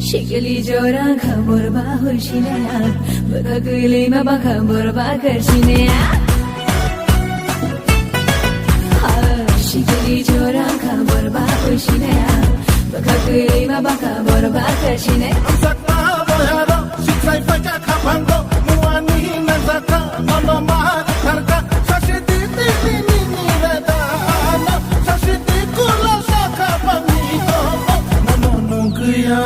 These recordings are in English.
Shikali jora khabor ba hushinaya bakagile ma ba khabor ba karshinaya Shikali jora khabor ba hushinaya bakagile ma ba khabor ba karshinaya Sakta boyaro shiksai paja khabango muani nazaka mama ma karka shashiti titi ni reda na shashiti kula shaka pangi no no kuya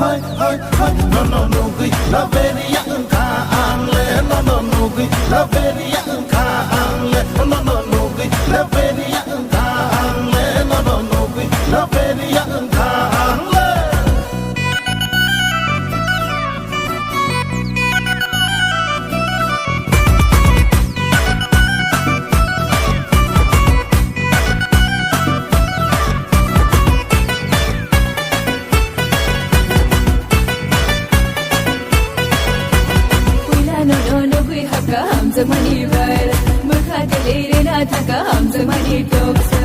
hai hai hai no kui la veria ka angle no kui la veria ka angle no kui la veria ka angle no kui la veria ka angle Money bar, mukha kalere na thaka hum zamani toksa.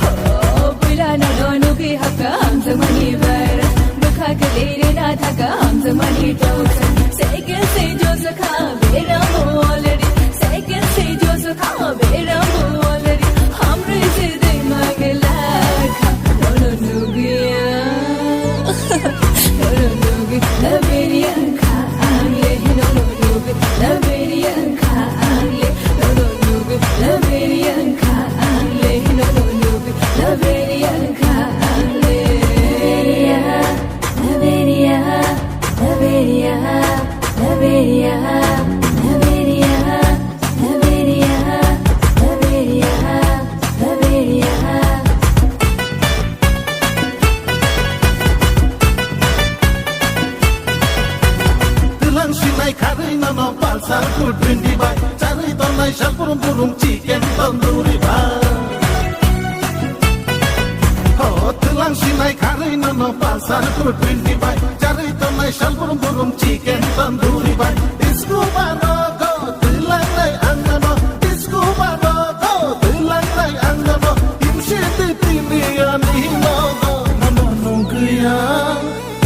Oh, pila na dono ki hakka hum zamani bar, mukha kalere na thaka hum zamani toksa. Second se jo sakha bera ho already, second se jo sakha bera ho already. Humre se de magla kha, dono nugiya, dono nugi la beriya kha. La verian ka angle, no la verian ka angle, no la verian ka angle. La veria, la veria, la veria, la veria, la veria, la veria, la veria. Sinai kari na no palsar good bindi bai chari to nai shal purum chicken tandoori bai ho tulang sinai kari na no palsar good bindi bai chari to nai shal purum chicken tandoori bai disco bano go tulang nai angano disco bano go tulang nai angano imshi tini ani no no kuya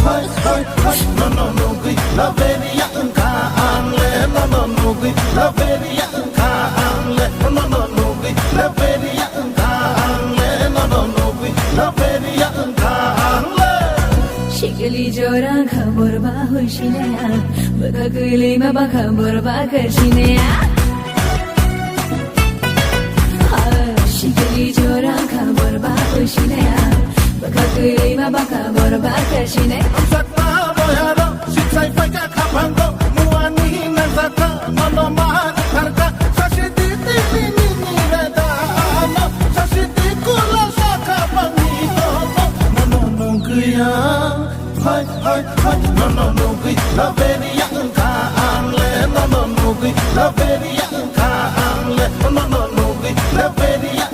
hai hai hai no kuya la veria la veria ka angle no kui la veria ka angle no kui la veria ka angle Shikali jora khabor ba hushinaya bakagile ma ba khabor ba karshinaya Shikali jora khabor ba hushinaya bakagile ma ba khabor ba karshinaya Sakta boyaro shiksai paja khabango muani nazaka mama ma karka shashiti titi ni reda na shashiti kula shaka pangi no kuya hai hai hai no kui la veria ka angle no kui la veria ka angle no kui la veria